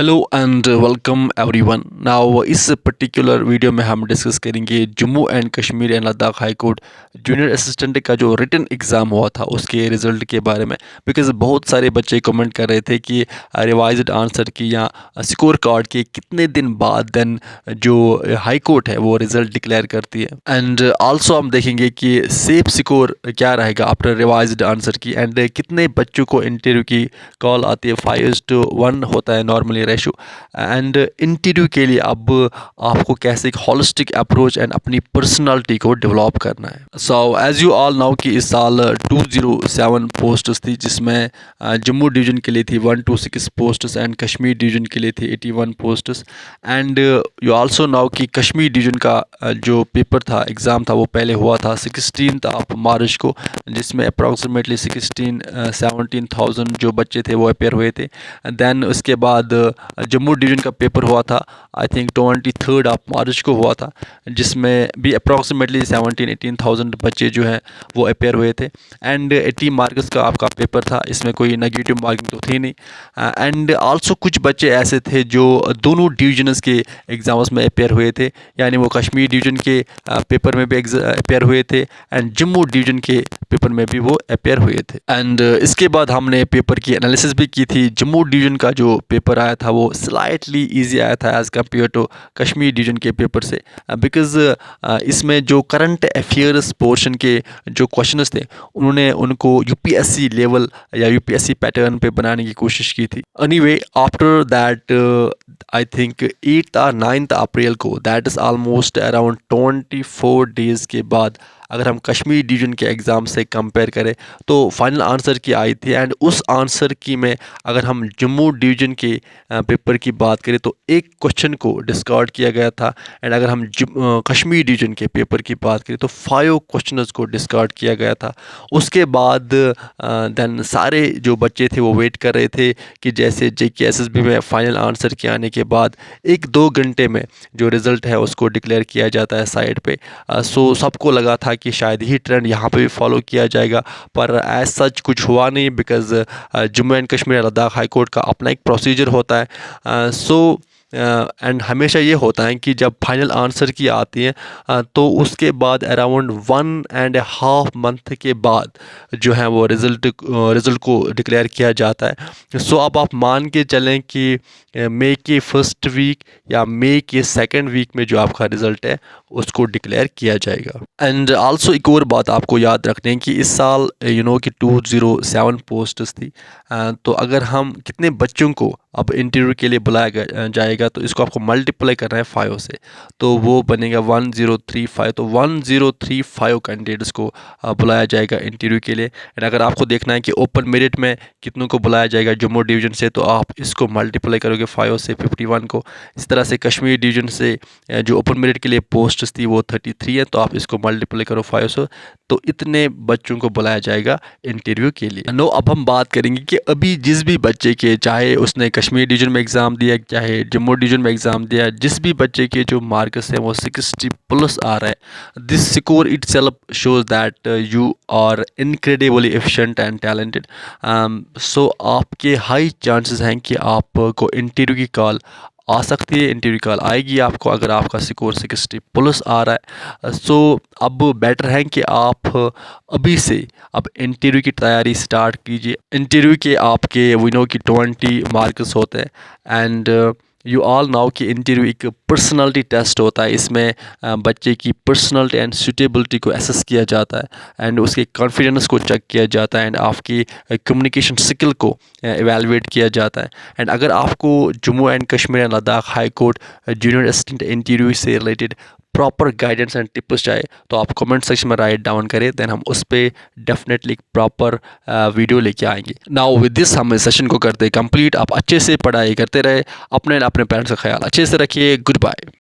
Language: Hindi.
Hello and welcome everyone. Now इस पर्टिकुलर वीडियो में हम डिस्कस करेंगे Jammu and Kashmir and Ladakh high court junior assistant का जो रिटन एग्ज़ाम हुआ था उसके रिज़ल्ट के बारे में। बिकॉज़ बहुत सारे बच्चे कमेंट कर रहे थे कि रिवाइज्ड आंसर की या स्कोर कार्ड के कितने दिन बाद देन जो हाई कोर्ट है वो रिज़ल्ट डिक्लेयर करती है। एंड आल्सो हम देखेंगे कि सेफ स्कोर क्या रहेगा आफ्टर रिवाइज्ड आंसर की, एंड कितने बच्चों को इंटरव्यू की कॉल आती है। 5:1 होता है नॉर्मली रेशो। एंड इंटरव्यू के लिए अब आपको कैसे एक हॉलिस्टिक अप्रोच एंड अपनी पर्सनालिटी को डेवलप करना है। So as you all know कि इस साल 207 पोस्ट्स थी, जिसमें जम्मू डिवीजन के लिए थी 126 पोस्ट्स एंड कश्मीर डिवीजन के लिए थी 81 posts. And you also now कि कश्मीर डिवीजन का जो पेपर था, एग्ज़ाम था, वो पहले हुआ था 16 ऑफ मार्च को, जिसमें अप्रॉक्सीमेटली 17,000 जो बच्चे थे वो अपेयर हुए थे। देन उसके बाद जम्मू डिवीज़न का पेपर हुआ था, आई थिंक 23 ऑफ मार्च को हुआ था, जिसमें भी अप्रॉक्सीमेटली 17-18,000 बच्चे जो हैं वो अपेयर हुए थे। एंड 80 मार्क्स का आपका पेपर था, इसमें कोई नेगेटिव मार्किंग तो थी नहीं। एंड आल्सो कुछ बच्चे ऐसे थे जो दोनों डिवीजन्स के एग्ज़ाम्स में अपेयर हुए थे, यानी वो कश्मीर डिवीज़न के पेपर में भी अपेयर हुए थे एंड जम्मू डिवीज़न के पेपर में भी वो अपेयर हुए थे। एंड इसके बाद हमने पेपर की एनालिसिस भी की थी। जम्मू डिवीज़न का जो पेपर आया था वो स्लाइटली इजी आया था as compared to Kashmir division के पेपर से, बिकॉज़ इसमें जो करंट अफेयर्स पोर्शन के जो क्वेश्चंस थे उन्होंने उनको यूपीएससी लेवल या यूपीएससी पैटर्न पे बनाने की कोशिश की थी। Anyway after that I think 8 और 9 अप्रैल को, that is almost around 24 days के बाद, अगर हम कश्मीर डिवीज़न के एग्ज़ाम से कंपेयर करें तो फाइनल आंसर की आई थी। एंड उस आंसर की में अगर हम जम्मू डिवीज़न के पेपर की बात करें तो एक क्वेश्चन को डिस्कार्ड किया गया था। एंड अगर हम कश्मीर डिवीज़न के पेपर की बात करें तो 5 क्वेश्चंस को डिस्कार्ड किया गया था। उसके बाद देन सारे जो बच्चे थे वो वेट कर रहे थे कि जैसे JKSSB में फाइनल आंसर के आने के बाद 1-2 घंटे में जो रिज़ल्ट है उसको डिक्लेयर किया जाता है साइड पे। सो सबको लगा था कि शायद ही ट्रेंड यहाँ पे भी फॉलो किया जाएगा, पर एज सच कुछ हुआ नहीं, because Jammu and Kashmir Ladakh high court का अपना एक प्रोसीजर होता है। एंड हमेशा ये होता है कि जब फाइनल आंसर की आती है तो उसके बाद अराउंड 1.5 मंथ के बाद जो है वो रिज़ल्ट को डिक्लेयर किया जाता है। सो अब आप मान के चलें कि मई के फर्स्ट वीक या मई के सेकंड वीक में जो आपका रिज़ल्ट है उसको डिक्लेयर किया जाएगा। एंड आल्सो एक और बात आपको याद रखनी है कि इस साल कि 207 पोस्ट्स थी, तो अगर हम कितने बच्चों को अब इंटरव्यू के लिए बुलाया जाएगा तो इसको आपको मल्टीप्लाई करना है 5 से, तो वो बनेगा 1035। तो 1035 कैंडिडेट्स को बुलाया जाएगा इंटरव्यू के लिए। एंड अगर आपको देखना है कि ओपन मेरिट में कितनों को बुलाया जाएगा जम्मू डिवीज़न से, तो आप इसको मल्टीप्लाई करोगे 5 से 51 को। इस तरह से कश्मीर डिवीज़न से जो ओपन मेरिट के लिए पोस्ट्स थी वो 33 है, तो आप इसको मल्टीप्लाई करो 5 से, तो इतने बच्चों को बुलाया जाएगा इंटरव्यू के लिए। नो, अब हम बात करेंगे कि अभी जिस भी बच्चे के, चाहे उसने कश्मीर डिवीज़न में एग्ज़ाम दिया चाहे जम्मू डिवीज़न में एग्ज़ाम दिया, जिस भी बच्चे के जो मार्क्स हैं वो 60+ आ रहा है, this score itself shows that you are incredibly efficient and talented. So आपके हाई चांसेस हैं कि आपको इंटरव्यू की कॉल आ सकती है। इंटरव्यू कॉल आएगी आपको अगर आपका स्कोर 60+ आ रहा है। सो अब बेटर है कि आप अभी से अब इंटरव्यू की तैयारी स्टार्ट कीजिए। इंटरव्यू के आपके कि 20 मार्क्स होते हैं। एंड यू ऑल नाउ कि इंटरव्यू एक पर्सनालिटी टेस्ट होता है। इसमें बच्चे की पर्सनालिटी एंड सूटेबिलिटी को एसेस किया जाता है एंड उसके कॉन्फिडेंस को चेक किया जाता है एंड आपकी कम्युनिकेशन स्किल को एवेलुएट किया जाता है। एंड अगर आपको Jammu and Kashmir and Ladakh high court junior assistant interview से related proper guidance and tips चाहिए तो आप कमेंट सेक्शन में राइट डाउन करें, देन हम उस पर डेफिनेटली एक प्रॉपर वीडियो लेके आएंगे। नाउ विद दिस हम इस सेशन को करते कंप्लीट। आप अच्छे से पढ़ाई करते रहे, अपने पेरेंट्स का ख्याल अच्छे से रखिए। Good bye.